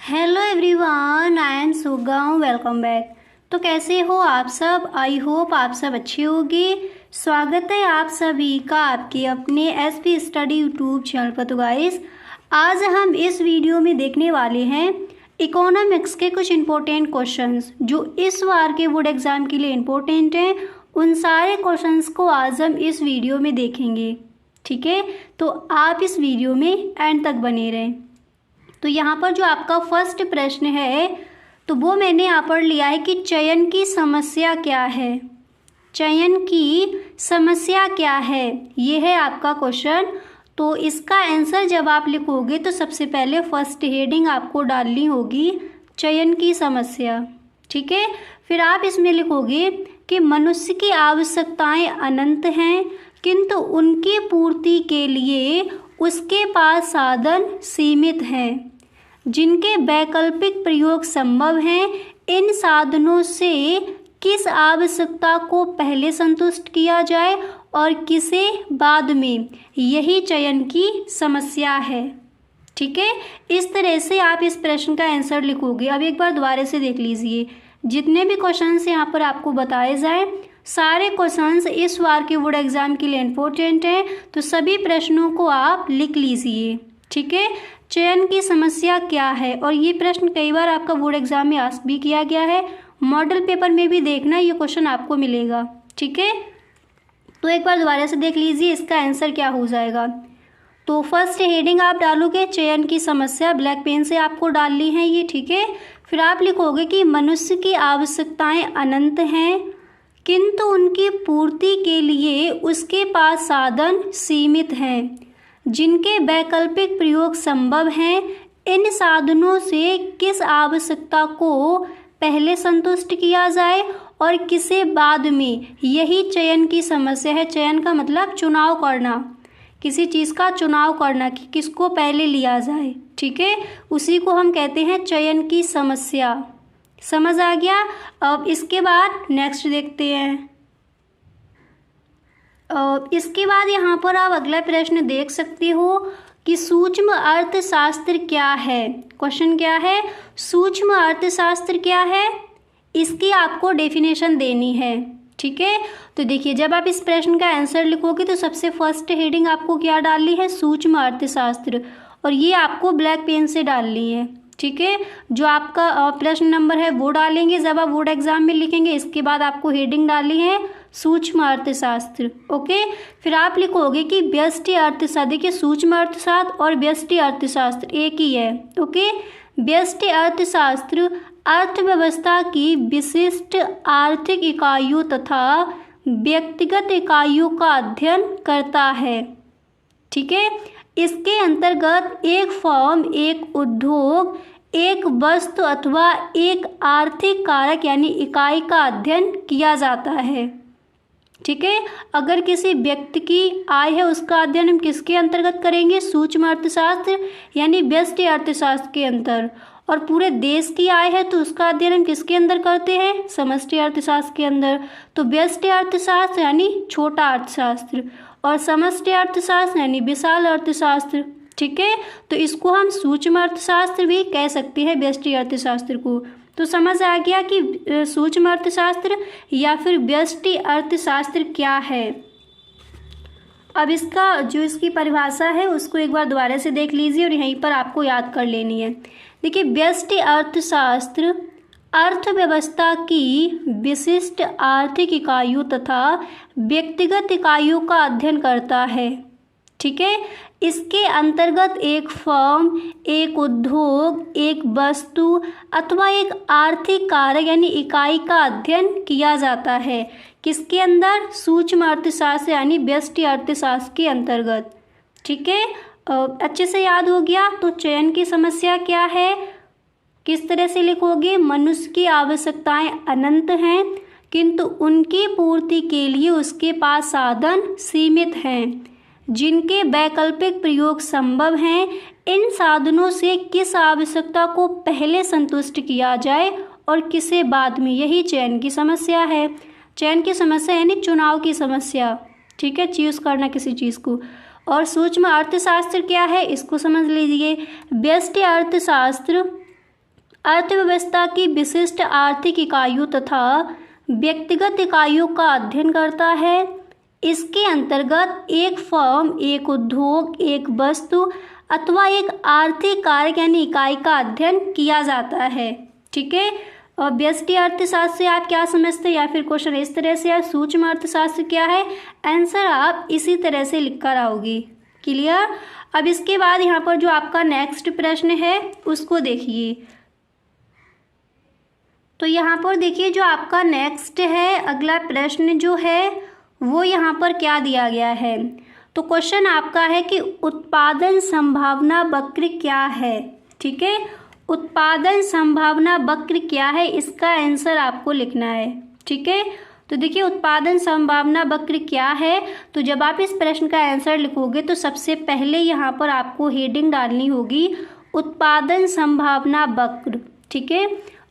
Hello everyone, I am Sugaon. Welcome back. तो कैसे हो आप सब? आई होप आप सब अच्छे होंगे। स्वागत है आप सभी का आपके अपने एसपी स्टडी यूट्यूब चैनल पर। तो गाइस, आज हम इस वीडियो में देखने वाले हैं इकोनॉमिक्स के कुछ इम्पोर्टेंट क्वेश्चंस जो इस बार के बोर्ड एग्जाम के लिए इम्पोर्टेंट हैं। उन सारे क्वेश्चंस को आज हम इस वीडियो में देखेंगे, ठीक है? तो आप इस वीडियो में एंड तक बने रहें। तो यहाँ पर जो आपका फर्स्ट प्रश्न है तो वो मैंने यहाँ पर लिया है कि चयन की समस्या क्या है। चयन की समस्या क्या है, ये है आपका क्वेश्चन। तो इसका आंसर जब आप लिखोगे तो सबसे पहले फर्स्ट हेडिंग आपको डालनी होगी चयन की समस्या, ठीक है? फिर आप इसमें लिखोगे कि मनुष्य की आवश्यकताएं अनंत हैं किंतु उनकी पूर्ति के लिए उसके पास साधन सीमित हैं। जिनके वैकल्पिक प्रयोग संभव हैं, इन साधनों से किस आवश्यकता को पहले संतुष्ट किया जाए और किसे बाद में, यही चयन की समस्या है, ठीक है? इस तरह से आप इस प्रश्न का आंसर लिखोगे। अब एक बार दोबारा से देख लीजिए, जितने भी क्वेश्चंस यहाँ पर आपको बताए जाए सारे क्वेश्चंस इस बार के बोर्ड एग्जाम के लिए इम्पोर्टेंट हैं। तो सभी प्रश्नों को आप लिख लीजिए, ठीक है? चयन की समस्या क्या है, और ये प्रश्न कई बार आपका बोर्ड एग्जाम में आस्क भी किया गया है। मॉडल पेपर में भी देखना, ये क्वेश्चन आपको मिलेगा, ठीक है? तो एक बार दोबारा से देख लीजिए इसका आंसर क्या हो जाएगा। तो फर्स्ट हेडिंग आप डालोगे चयन की समस्या, ब्लैक पेन से आपको डालनी है ये, ठीक है? फिर आप लिखोगे कि मनुष्य की आवश्यकताएं अनंत हैं किंतु उनकी पूर्ति के लिए उसके पास साधन सीमित हैं। जिनके वैकल्पिक प्रयोग संभव हैं, इन साधनों से किस आवश्यकता को पहले संतुष्ट किया जाए और किसे बाद में, यही चयन की समस्या है। चयन का मतलब चुनाव करना, किसी चीज़ का चुनाव करना कि किसको पहले लिया जाए, ठीक है? उसी को हम कहते हैं चयन की समस्या। समझ आ गया? अब इसके बाद नेक्स्ट देखते हैं। इसके बाद यहाँ पर आप अगला प्रश्न देख सकते हो कि सूक्ष्म अर्थशास्त्र क्या है। क्वेश्चन क्या है? सूक्ष्म अर्थशास्त्र क्या है, इसकी आपको डेफिनेशन देनी है, ठीक है? तो देखिए, जब आप इस प्रश्न का आंसर लिखोगे तो सबसे फर्स्ट हेडिंग आपको क्या डालनी है? सूक्ष्म अर्थशास्त्र, और ये आपको ब्लैक पेन से डालनी है, ठीक है? जो आपका प्रश्न नंबर है वो डालेंगे जब आप बोर्ड एग्जाम में लिखेंगे। इसके बाद आपको हेडिंग डालनी है सूक्ष्म अर्थशास्त्र, ओके? फिर आप लिखोगे कि व्यष्टि अर्थशास्त्र। देखिए, सूक्ष्म अर्थशास्त्र और व्यष्टि अर्थशास्त्र एक ही है, ओके? व्यष्टि अर्थशास्त्र अर्थव्यवस्था की विशिष्ट आर्थिक इकाइयों तथा व्यक्तिगत इकाइयों का अध्ययन करता है, ठीक है? इसके अंतर्गत एक फर्म, एक उद्योग, एक वस्तु अथवा एक आर्थिक कारक यानी इकाई का अध्ययन किया जाता है, ठीक है? अगर किसी व्यक्ति की आय है उसका अध्ययन हम किसके अंतर्गत करेंगे? सूक्ष्म अर्थशास्त्र यानी व्यष्टि अर्थशास्त्र के अंतर। और पूरे देश की आय है तो उसका अध्ययन हम किसके अंदर करते हैं? समष्टि अर्थशास्त्र के अंदर। तो व्यष्टि अर्थशास्त्र यानी छोटा अर्थशास्त्र और समष्टि अर्थशास्त्र यानी विशाल अर्थशास्त्र, ठीक है? तो इसको हम सूक्ष्म अर्थशास्त्र भी कह सकते हैं, व्यष्टि अर्थशास्त्र को। तो समझ आ गया कि सूक्ष्म अर्थशास्त्र या फिर व्यष्टि अर्थशास्त्र क्या है। अब इसका जो इसकी परिभाषा है उसको एक बार दोबारा से देख लीजिए और यहीं पर आपको याद कर लेनी है। देखिए, व्यष्टि अर्थशास्त्र अर्थव्यवस्था की विशिष्ट आर्थिक इकाइयों तथा व्यक्तिगत इकाइयों का अध्ययन करता है, ठीक है? इसके अंतर्गत एक फर्म, एक उद्योग, एक वस्तु अथवा एक आर्थिक कारक यानी इकाई का अध्ययन किया जाता है। किसके अंदर? सूक्ष्म अर्थशास्त्र यानी व्यष्टि अर्थशास्त्र के अंतर्गत, ठीक है? अच्छे से याद हो गया। तो चयन की समस्या क्या है, किस तरह से लिखोगे? मनुष्य की आवश्यकताएं अनंत हैं किंतु उनकी पूर्ति के लिए उसके पास साधन सीमित हैं। जिनके वैकल्पिक प्रयोग संभव हैं, इन साधनों से किस आवश्यकता को पहले संतुष्ट किया जाए और किसे बाद में, यही चयन की समस्या है। चयन की समस्या यानी चुनाव की समस्या, ठीक है? चूज करना किसी चीज़ को। और सूक्ष्म अर्थशास्त्र क्या है, इसको समझ लीजिए। व्यष्टि अर्थशास्त्र अर्थव्यवस्था की विशिष्ट आर्थिक इकाइयों तथा व्यक्तिगत इकाइयों का अध्ययन करता है। इसके अंतर्गत एक फर्म, एक उद्योग, एक वस्तु अथवा एक आर्थिक कारक यानी इकाई का अध्ययन किया जाता है। ठीक है, और व्यष्टि अर्थशास्त्र से आप क्या समझते हैं, या फिर क्वेश्चन इस तरह से, या सूक्ष्म अर्थशास्त्र क्या है, आंसर आप इसी तरह से लिख कर आओगे। क्लियर। अब इसके बाद यहाँ पर जो आपका नेक्स्ट प्रश्न है उसको देखिए। तो यहाँ पर देखिए जो आपका नेक्स्ट है, अगला प्रश्न जो है वो यहाँ पर क्या दिया गया है। तो क्वेश्चन आपका है कि उत्पादन संभावना वक्र क्या है। ठीक है, उत्पादन संभावना वक्र क्या है, इसका आंसर आपको लिखना है। ठीक है, तो देखिए उत्पादन संभावना वक्र क्या है। तो जब आप इस प्रश्न का आंसर लिखोगे तो सबसे पहले यहाँ पर आपको हेडिंग डालनी होगी उत्पादन संभावना वक्र। ठीक है,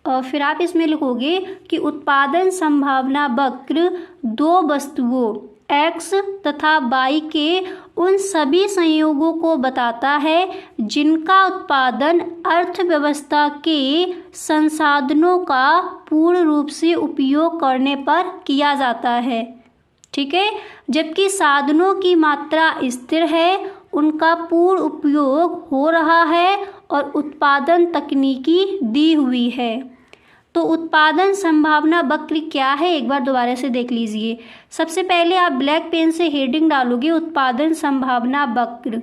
और फिर आप इसमें लिखोगे कि उत्पादन संभावना वक्र दो वस्तुओं x तथा y के उन सभी संयोगों को बताता है जिनका उत्पादन अर्थव्यवस्था के संसाधनों का पूर्ण रूप से उपयोग करने पर किया जाता है। ठीक है, जबकि साधनों की मात्रा स्थिर है, उनका पूर्ण उपयोग हो रहा है और उत्पादन तकनीकी दी हुई है। तो उत्पादन संभावना वक्र क्या है, एक बार दोबारा से देख लीजिए। सबसे पहले आप ब्लैक पेन से हेडिंग डालोगे उत्पादन संभावना वक्र।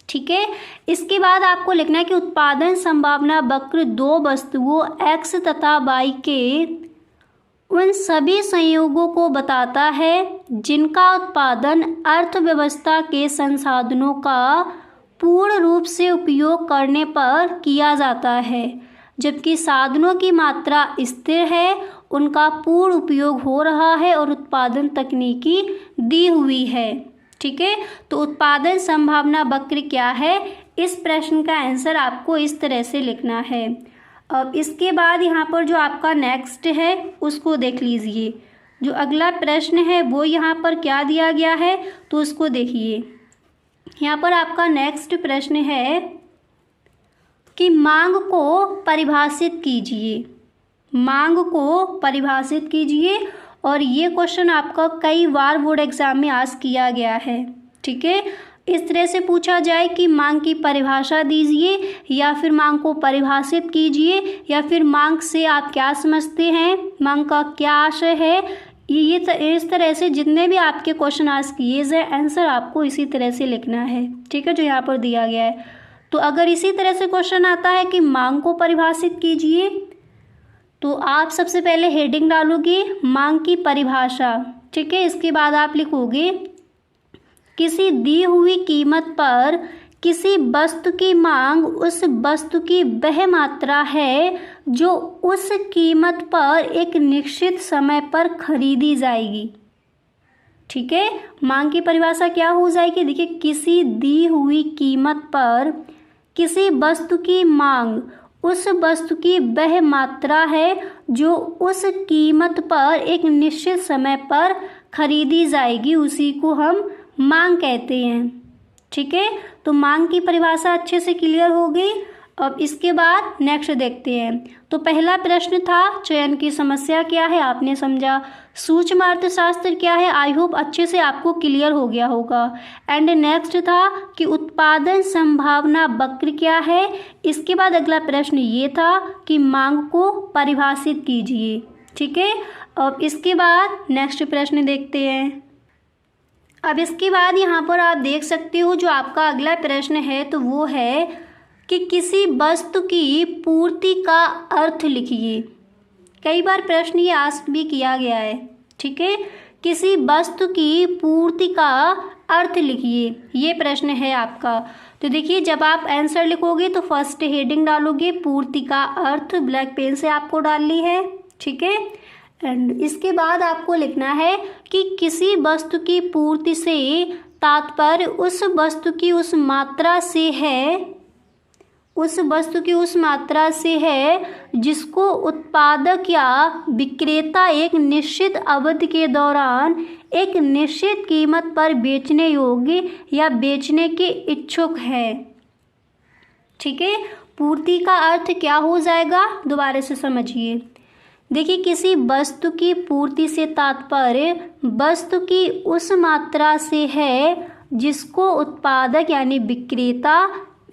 ठीक है, इसके बाद आपको लिखना है कि उत्पादन संभावना वक्र दो वस्तुओं x तथा y के उन सभी संयोगों को बताता है जिनका उत्पादन अर्थव्यवस्था के संसाधनों का पूर्ण रूप से उपयोग करने पर किया जाता है, जबकि साधनों की मात्रा स्थिर है, उनका पूर्ण उपयोग हो रहा है और उत्पादन तकनीकी दी हुई है। ठीक है, तो उत्पादन संभावना वक्र क्या है, इस प्रश्न का आंसर आपको इस तरह से लिखना है। अब इसके बाद यहाँ पर जो आपका नेक्स्ट है उसको देख लीजिए। जो अगला प्रश्न है वो यहाँ पर क्या दिया गया है, तो उसको देखिए। यहाँ पर आपका नेक्स्ट प्रश्न है कि मांग को परिभाषित कीजिए। मांग को परिभाषित कीजिए, और ये क्वेश्चन आपका कई बार बोर्ड एग्जाम में आज किया गया है। ठीक है, इस तरह से पूछा जाए कि मांग की परिभाषा दीजिए, या फिर मांग को परिभाषित कीजिए, या फिर मांग से आप क्या समझते हैं, मांग का क्या आशय है। ये इस तरह से जितने भी आपके क्वेश्चन आज किए जाए आंसर आपको इसी तरह से लिखना है। ठीक है, जो यहाँ पर दिया गया है। तो अगर इसी तरह से क्वेश्चन आता है कि मांग को परिभाषित कीजिए, तो आप सबसे पहले हेडिंग डालोगे मांग की परिभाषा। ठीक है, इसके बाद आप लिखोगे किसी दी हुई कीमत पर किसी वस्तु की मांग उस वस्तु की वह मात्रा है जो उस कीमत पर एक निश्चित समय पर खरीदी जाएगी। ठीक है, मांग की परिभाषा क्या हो जाएगी, देखिए किसी दी हुई कीमत पर किसी वस्तु की मांग उस वस्तु की वह मात्रा है जो उस कीमत पर एक निश्चित समय पर खरीदी जाएगी, उसी को हम मांग कहते हैं। ठीक है, तो मांग की परिभाषा अच्छे से क्लियर हो गई। अब इसके बाद नेक्स्ट देखते हैं। तो पहला प्रश्न था चयन की समस्या क्या है, आपने समझा। सूक्ष्म अर्थशास्त्र क्या है, आई होप अच्छे से आपको क्लियर हो गया होगा। एंड नेक्स्ट था कि उत्पादन संभावना वक्र क्या है। इसके बाद अगला प्रश्न ये था कि मांग को परिभाषित कीजिए। ठीक है, अब इसके बाद नेक्स्ट प्रश्न देखते हैं। अब इसके बाद यहाँ पर आप देख सकते हो जो आपका अगला प्रश्न है तो वो है कि किसी वस्तु की पूर्ति का अर्थ लिखिए। कई बार प्रश्न ये आस्क भी किया गया है। ठीक है, किसी वस्तु की पूर्ति का अर्थ लिखिए, ये प्रश्न है आपका। तो देखिए जब आप आंसर लिखोगे तो फर्स्ट हेडिंग डालोगे पूर्ति का अर्थ, ब्लैक पेन से आपको डालनी है। ठीक है, एंड इसके बाद आपको लिखना है कि किसी वस्तु की पूर्ति से तात्पर्य उस वस्तु की उस मात्रा से है, उस वस्तु की उस मात्रा से है जिसको उत्पादक या विक्रेता एक निश्चित अवधि के दौरान एक निश्चित कीमत पर बेचने योग्य या बेचने के इच्छुक है। ठीक है, पूर्ति का अर्थ क्या हो जाएगा, दोबारा से समझिए। देखिए, किसी वस्तु की पूर्ति से तात्पर्य वस्तु की उस मात्रा से है जिसको उत्पादक यानी विक्रेता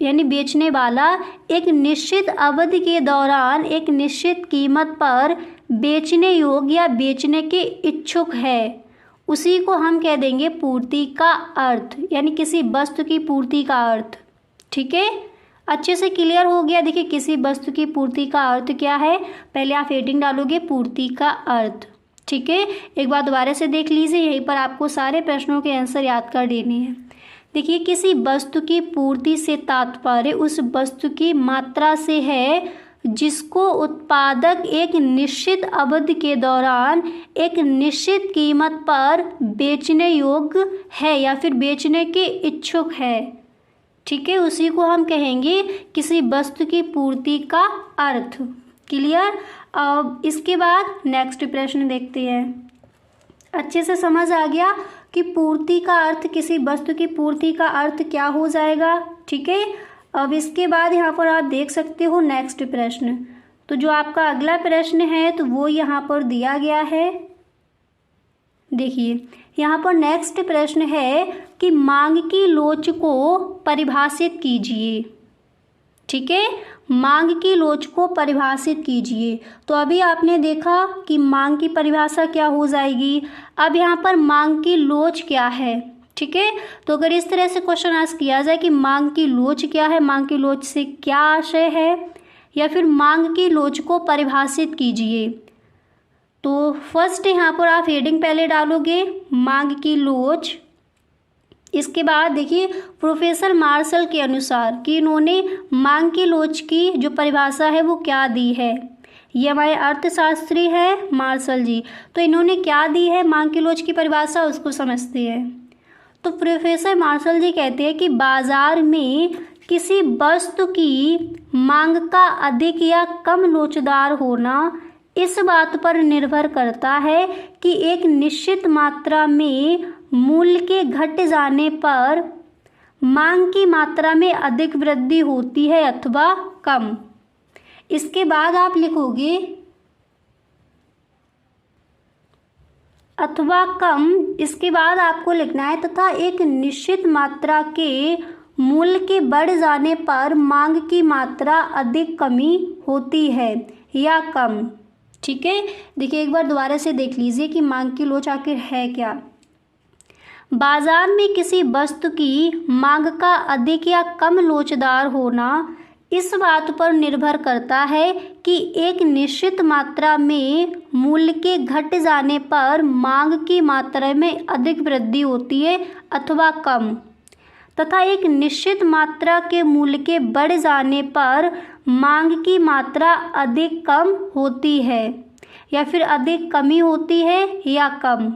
यानी बेचने वाला एक निश्चित अवधि के दौरान एक निश्चित कीमत पर बेचने योग्य या बेचने के इच्छुक है, उसी को हम कह देंगे पूर्ति का अर्थ, यानी किसी वस्तु की पूर्ति का अर्थ। ठीक है, अच्छे से क्लियर हो गया। देखिए, किसी वस्तु की पूर्ति का अर्थ क्या है, पहले आप हेडिंग डालोगे पूर्ति का अर्थ। ठीक है, एक बार दोबारा से देख लीजिए, यहीं पर आपको सारे प्रश्नों के आंसर याद कर देने हैं। देखिए, किसी वस्तु की पूर्ति से तात्पर्य उस वस्तु की मात्रा से है जिसको उत्पादक एक निश्चित अवधि के दौरान एक निश्चित कीमत पर बेचने योग्य है या फिर बेचने के इच्छुक है। ठीक है, उसी को हम कहेंगे किसी वस्तु की पूर्ति का अर्थ। क्लियर। अब इसके बाद नेक्स्ट प्रश्न देखते हैं। अच्छे से समझ आ गया कि पूर्ति का अर्थ, किसी वस्तु की पूर्ति का अर्थ क्या हो जाएगा। ठीक है, अब इसके बाद यहाँ पर आप देख सकते हो नेक्स्ट प्रश्न। तो जो आपका अगला प्रश्न है तो वो यहाँ पर दिया गया है। देखिए, यहाँ पर नेक्स्ट प्रश्न है कि मांग की लोच को परिभाषित कीजिए। ठीक है, मांग की लोच को परिभाषित कीजिए। तो अभी आपने देखा कि मांग की परिभाषा क्या हो जाएगी। अब यहाँ पर मांग की लोच क्या है। ठीक है, तो अगर इस तरह से क्वेश्चन आस्क किया जाए कि मांग की लोच क्या है, मांग की लोच से क्या आशय है, या फिर मांग की लोच को परिभाषित कीजिए, तो फर्स्ट यहाँ पर आप हेडिंग पहले डालोगे मांग की लोच। इसके बाद देखिए, प्रोफेसर मार्शल के अनुसार कि इन्होंने मांग की लोच की जो परिभाषा है वो क्या दी है। ये हमारे अर्थशास्त्री है मार्शल जी, तो इन्होंने क्या दी है मांग की लोच की परिभाषा, उसको समझते हैं। तो प्रोफेसर मार्शल जी कहते हैं कि बाजार में किसी वस्तु की मांग का अधिक या कम लोचदार होना इस बात पर निर्भर करता है कि एक निश्चित मात्रा में मूल्य के घट जाने पर मांग की मात्रा में अधिक वृद्धि होती है अथवा कम। इसके बाद आप लिखोगे अथवा कम। इसके बाद आपको लिखना है तथा एक निश्चित मात्रा के मूल्य के बढ़ जाने पर मांग की मात्रा अधिक कमी होती है या कम। ठीक है, देखिए एक बार दोबारा से देख लीजिए कि मांग की लोच आखिर है क्या। बाजार में किसी वस्तु की मांग का अधिक या कम लोचदार होना इस बात पर निर्भर करता है कि एक निश्चित मात्रा में मूल्य के घट जाने पर मांग की मात्रा में अधिक वृद्धि होती है अथवा कम, तथा एक निश्चित मात्रा के मूल्य के बढ़ जाने पर मांग की मात्रा अधिक कम होती है या फिर अधिक कमी होती है या कम।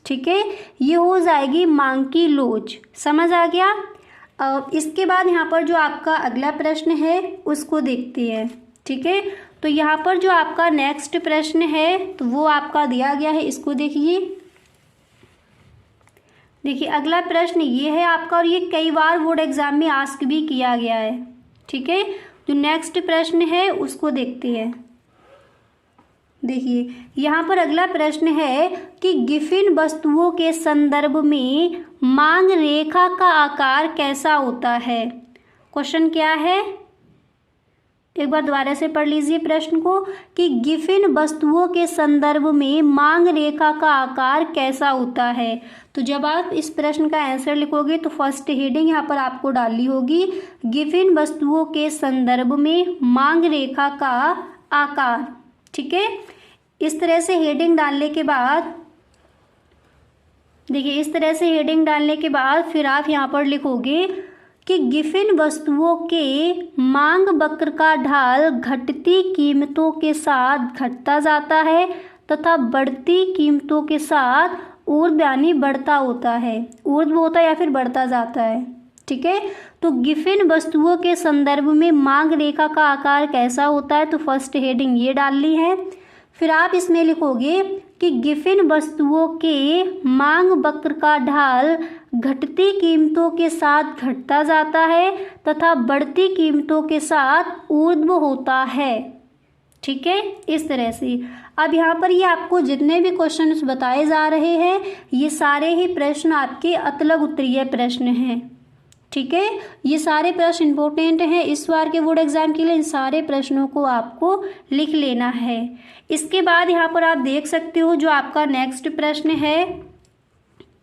ठीक है, ये हो जाएगी मांग की लोच। समझ आ गया। अब इसके बाद यहाँ पर जो आपका अगला प्रश्न है उसको देखते हैं। ठीक है, तो यहाँ पर जो आपका नेक्स्ट प्रश्न है तो वो आपका दिया गया है, इसको देखिए। देखिए अगला प्रश्न ये है आपका, और ये कई बार बोर्ड एग्जाम में आस्क भी किया गया है। ठीक है, जो नेक्स्ट प्रश्न है उसको देखते हैं। देखिए यहाँ पर अगला प्रश्न है कि गिफिन वस्तुओं के संदर्भ में मांग रेखा का आकार कैसा होता है। क्वेश्चन क्या है, एक बार दोबारा से पढ़ लीजिए प्रश्न को कि गिफिन वस्तुओं के संदर्भ में मांग रेखा का आकार कैसा होता है। तो जब आप इस प्रश्न का आंसर लिखोगे तो फर्स्ट हेडिंग यहाँ पर आपको डालनी होगी गिफिन वस्तुओं के संदर्भ में मांग रेखा का आकार। ठीक है, इस तरह से हेडिंग डालने के बाद देखिए इस तरह से हेडिंग डालने के बाद फिर आप यहाँ पर लिखोगे कि गिफिन वस्तुओं के मांग वक्र का ढाल घटती कीमतों के साथ घटता जाता है तथा बढ़ती कीमतों के साथ ऊर्ध्व यानी बढ़ता होता है, ऊर्ध्व होता है या फिर बढ़ता जाता है। ठीक है, तो गिफिन वस्तुओं के संदर्भ में मांग रेखा का आकार कैसा होता है, तो फर्स्ट हेडिंग ये डालनी है। फिर आप इसमें लिखोगे कि गिफिन वस्तुओं के मांग वक्र का ढाल घटती कीमतों के साथ घटता जाता है तथा बढ़ती कीमतों के साथ ऊर्ध्व होता है। ठीक है, इस तरह से। अब यहाँ पर ये आपको जितने भी क्वेश्चन बताए जा रहे हैं ये सारे ही प्रश्न आपके अतलग उत्तरीय प्रश्न हैं। ठीक है, ये सारे प्रश्न इंपॉर्टेंट हैं इस बार के बोर्ड एग्जाम के लिए। इन सारे प्रश्नों को आपको लिख लेना है। इसके बाद यहाँ पर आप देख सकते हो जो आपका नेक्स्ट प्रश्न है।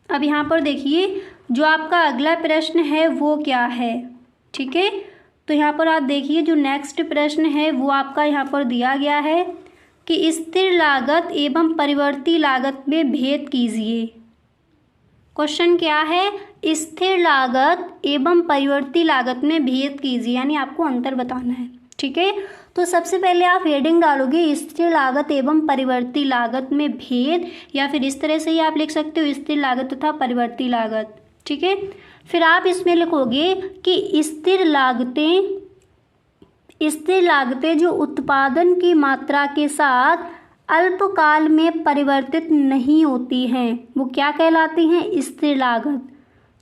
अब यहाँ पर देखिए जो आपका अगला प्रश्न है वो क्या है। ठीक है, तो यहाँ पर आप देखिए जो नेक्स्ट प्रश्न है वो आपका यहाँ पर दिया गया है कि स्थिर लागत एवं परिवर्ती लागत में भेद कीजिए। क्वेश्चन क्या है, स्थिर लागत एवं परिवर्ती लागत में भेद कीजिए, यानी आपको अंतर बताना है। ठीक है, तो सबसे पहले आप हेडिंग डालोगे स्थिर लागत एवं परिवर्ती लागत में भेद, या फिर इस तरह से ही आप लिख सकते हो स्थिर लागत तथा परिवर्ती लागत। ठीक है, फिर आप इसमें लिखोगे कि स्थिर लागतें जो उत्पादन की मात्रा के साथ अल्पकाल में परिवर्तित नहीं होती हैं वो क्या कहलाती हैं, स्थिर लागत।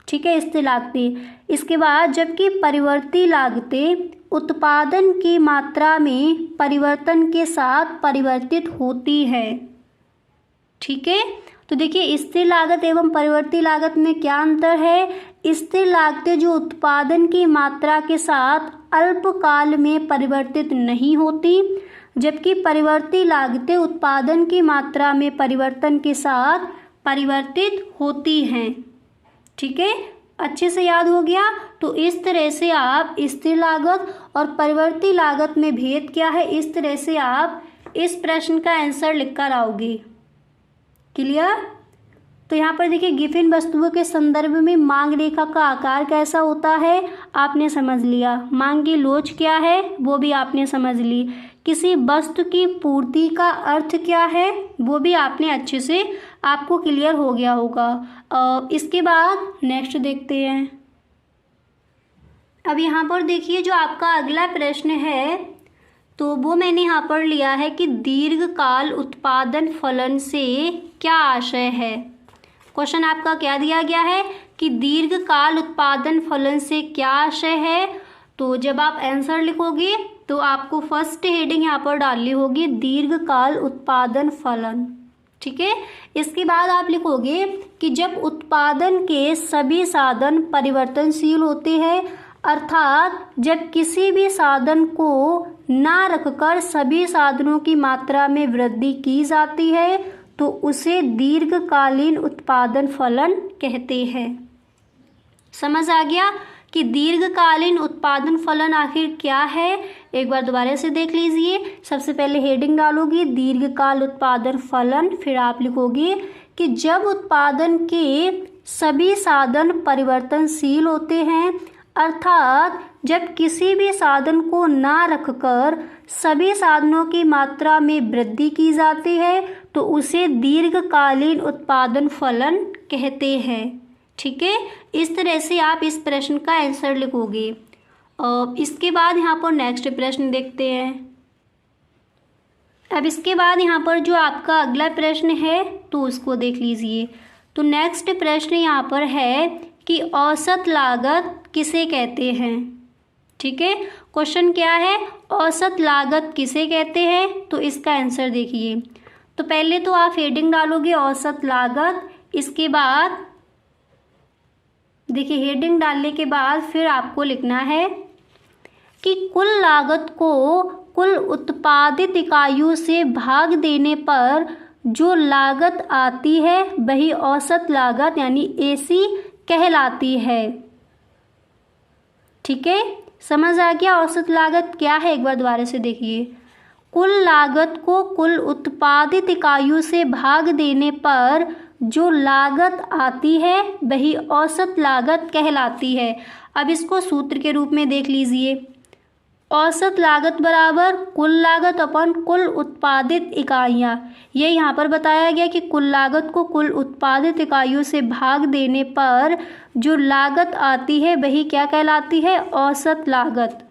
ठीक है, स्थिर लागतें। इसके बाद जबकि परिवर्ती लागतें उत्पादन की मात्रा में परिवर्तन के साथ परिवर्तित होती है। ठीक है, तो देखिए स्थिर लागत एवं परिवर्ती लागत में क्या अंतर है। स्थिर लागतें जो उत्पादन की मात्रा के साथ अल्पकाल में परिवर्तित नहीं होती, जबकि परिवर्ती लागतें उत्पादन की मात्रा में परिवर्तन के साथ परिवर्तित होती हैं। ठीक है, अच्छे से याद हो गया। तो इस तरह से आप स्थिर लागत और परिवर्ती लागत में भेद क्या है, इस तरह से आप इस प्रश्न का आंसर लिखकर आओगे। क्लियर। तो यहाँ पर देखिए गिफिन वस्तुओं के संदर्भ में मांग रेखा का आकार कैसा होता है आपने समझ लिया। मांग की लोच क्या है वो भी आपने समझ ली। किसी वस्तु की पूर्ति का अर्थ क्या है वो भी आपने अच्छे से आपको क्लियर हो गया होगा। इसके बाद नेक्स्ट देखते हैं। अब यहाँ पर देखिए जो आपका अगला प्रश्न है तो वो मैंने यहाँ पर लिया है कि दीर्घकाल उत्पादन फलन से क्या आशय है। क्वेश्चन आपका क्या दिया गया है कि दीर्घकाल उत्पादन फलन से क्या आशय है। तो जब आप आंसर लिखोगे तो आपको फर्स्ट हेडिंग यहाँ पर डालनी होगी दीर्घकाल उत्पादन फलन। ठीक है, इसके बाद आप लिखोगे कि जब उत्पादन के सभी साधन परिवर्तनशील होते हैं, अर्थात जब किसी भी साधन को ना रखकर सभी साधनों की मात्रा में वृद्धि की जाती है तो उसे दीर्घकालीन उत्पादन फलन कहते हैं। समझ आ गया कि दीर्घकालीन उत्पादन फलन आखिर क्या है। एक बार दोबारा से देख लीजिए। सबसे पहले हेडिंग डालोगे दीर्घकाल उत्पादन फलन, फिर आप लिखोगे कि जब उत्पादन के सभी साधन परिवर्तनशील होते हैं, अर्थात जब किसी भी साधन को ना रखकर सभी साधनों की मात्रा में वृद्धि की जाती है तो उसे दीर्घकालीन उत्पादन फलन कहते हैं। ठीक है, इस तरह से आप इस प्रश्न का आंसर लिखोगे। इसके बाद यहाँ पर नेक्स्ट प्रश्न देखते हैं। अब इसके बाद यहाँ पर जो आपका अगला प्रश्न है तो उसको देख लीजिए। तो नेक्स्ट प्रश्न यहाँ पर है कि औसत लागत किसे कहते हैं। ठीक है, क्वेश्चन क्या है, औसत लागत किसे कहते हैं। तो इसका आंसर देखिए। तो पहले तो आप हेडिंग डालोगे औसत लागत, इसके बाद देखिए हेडिंग डालने के बाद फिर आपको लिखना है कि कुल लागत को कुल उत्पादित इकाइयों से भाग देने पर जो लागत आती है वही औसत लागत यानी एसी कहलाती है। ठीक है, समझ आ गया औसत लागत क्या है। एक बार दोबारा से देखिए। कुल लागत को कुल उत्पादित इकाइयों से भाग देने पर जो लागत आती है वही औसत लागत कहलाती है। अब इसको सूत्र के रूप में देख लीजिए। औसत लागत बराबर कुल लागत अपन कुल उत्पादित इकाइयाँ। ये यहाँ पर बताया गया कि कुल लागत को कुल उत्पादित इकाइयों से भाग देने पर जो लागत आती है वही क्या कहलाती है, औसत लागत।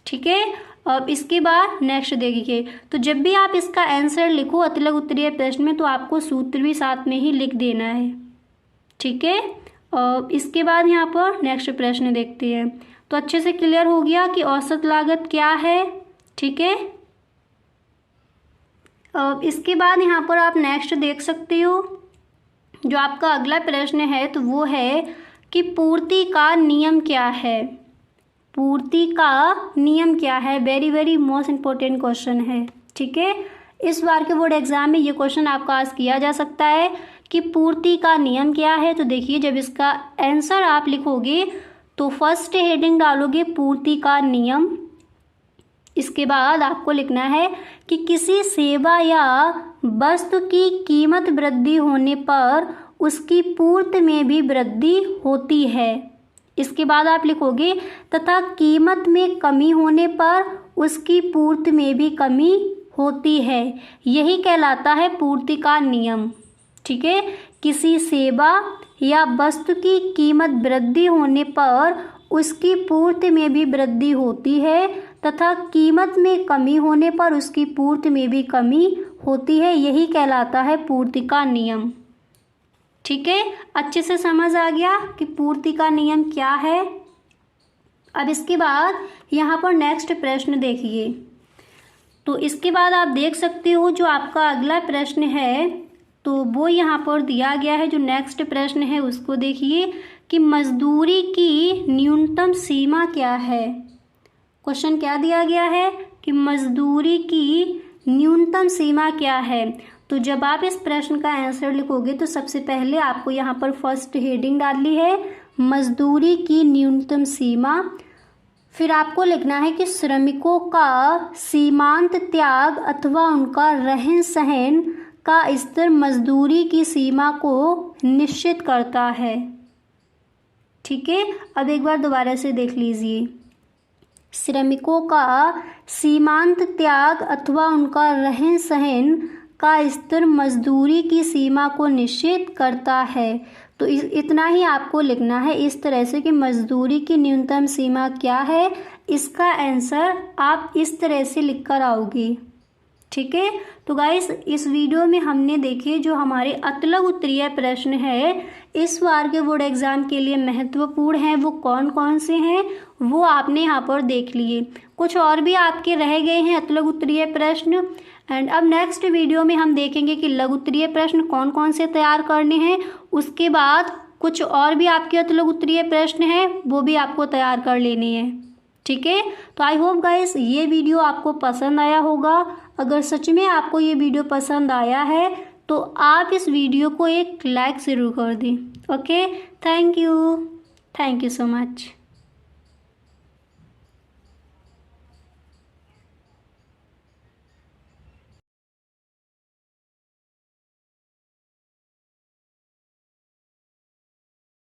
ठीक है, अब इसके बाद नेक्स्ट देखिए, तो जब भी आप इसका आंसर लिखो अतलग उत्तरीय प्रश्न में तो आपको सूत्र भी साथ में ही लिख देना है, ठीक है। अब इसके बाद यहाँ पर नेक्स्ट प्रश्न देखते हैं। तो अच्छे से क्लियर हो गया कि औसत लागत क्या है, ठीक है। अब इसके बाद यहाँ पर आप नेक्स्ट देख सकते हो, जो आपका अगला प्रश्न है तो वो है कि पूर्ति का नियम क्या है। पूर्ति का नियम क्या है, very very most important question है, ठीक है। इस बार के बोर्ड एग्जाम में ये क्वेश्चन आपका आस्क किया जा सकता है कि पूर्ति का नियम क्या है। तो देखिए, जब इसका आंसर आप लिखोगे तो फर्स्ट हेडिंग डालोगे पूर्ति का नियम। इसके बाद आपको लिखना है कि किसी सेवा या वस्तु की कीमत वृद्धि होने पर उसकी पूर्ति में भी वृद्धि होती है। इसके बाद आप लिखोगे तथा कीमत में कमी होने पर उसकी पूर्ति में भी कमी होती है। यही कहलाता है पूर्ति का नियम, ठीक है। किसी सेवा या वस्तु की कीमत वृद्धि होने पर उसकी पूर्ति में भी वृद्धि होती है तथा कीमत में कमी होने पर उसकी पूर्ति में भी कमी होती है। यही कहलाता है पूर्ति का नियम, ठीक है। अच्छे से समझ आ गया कि पूर्ति का नियम क्या है। अब इसके बाद यहाँ पर नेक्स्ट प्रश्न देखिए। तो इसके बाद आप देख सकते हो जो आपका अगला प्रश्न है तो वो यहाँ पर दिया गया है। जो नेक्स्ट प्रश्न है उसको देखिए कि मजदूरी की न्यूनतम सीमा क्या है। क्वेश्चन क्या दिया गया है कि मजदूरी की न्यूनतम सीमा क्या है। तो जब आप इस प्रश्न का आंसर लिखोगे तो सबसे पहले आपको यहाँ पर फर्स्ट हेडिंग डालनी है मजदूरी की न्यूनतम सीमा। फिर आपको लिखना है कि श्रमिकों का सीमांत त्याग अथवा उनका रहन सहन का स्तर मजदूरी की सीमा को निश्चित करता है, ठीक है। अब एक बार दोबारा से देख लीजिए। श्रमिकों का सीमांत त्याग अथवा उनका रहन सहन का स्तर मजदूरी की सीमा को निश्चित करता है। तो इतना ही आपको लिखना है इस तरह से कि मजदूरी की न्यूनतम सीमा क्या है। इसका आंसर आप इस तरह से लिख कर आओगे, ठीक है। तो गाइस, इस वीडियो में हमने देखे जो हमारे अतलग उत्तरीय प्रश्न है इस बार के बोर्ड एग्जाम के लिए महत्वपूर्ण हैं वो कौन कौन से हैं वो आपने यहाँ पर देख लिए। कुछ और भी आपके रह गए हैं अतलग उत्तरीय प्रश्न। एंड अब नेक्स्ट वीडियो में हम देखेंगे कि लघु उत्तरीय प्रश्न कौन कौन से तैयार करने हैं। उसके बाद कुछ और भी आपके अतलग उत्तरीय प्रश्न हैं वो भी आपको तैयार कर लेने हैं, ठीक है। तो आई होप गाइस ये वीडियो आपको पसंद आया होगा। अगर सच में आपको ये वीडियो पसंद आया है तो आप इस वीडियो को एक लाइक ज़रूर कर दें। Okay, thank you so much.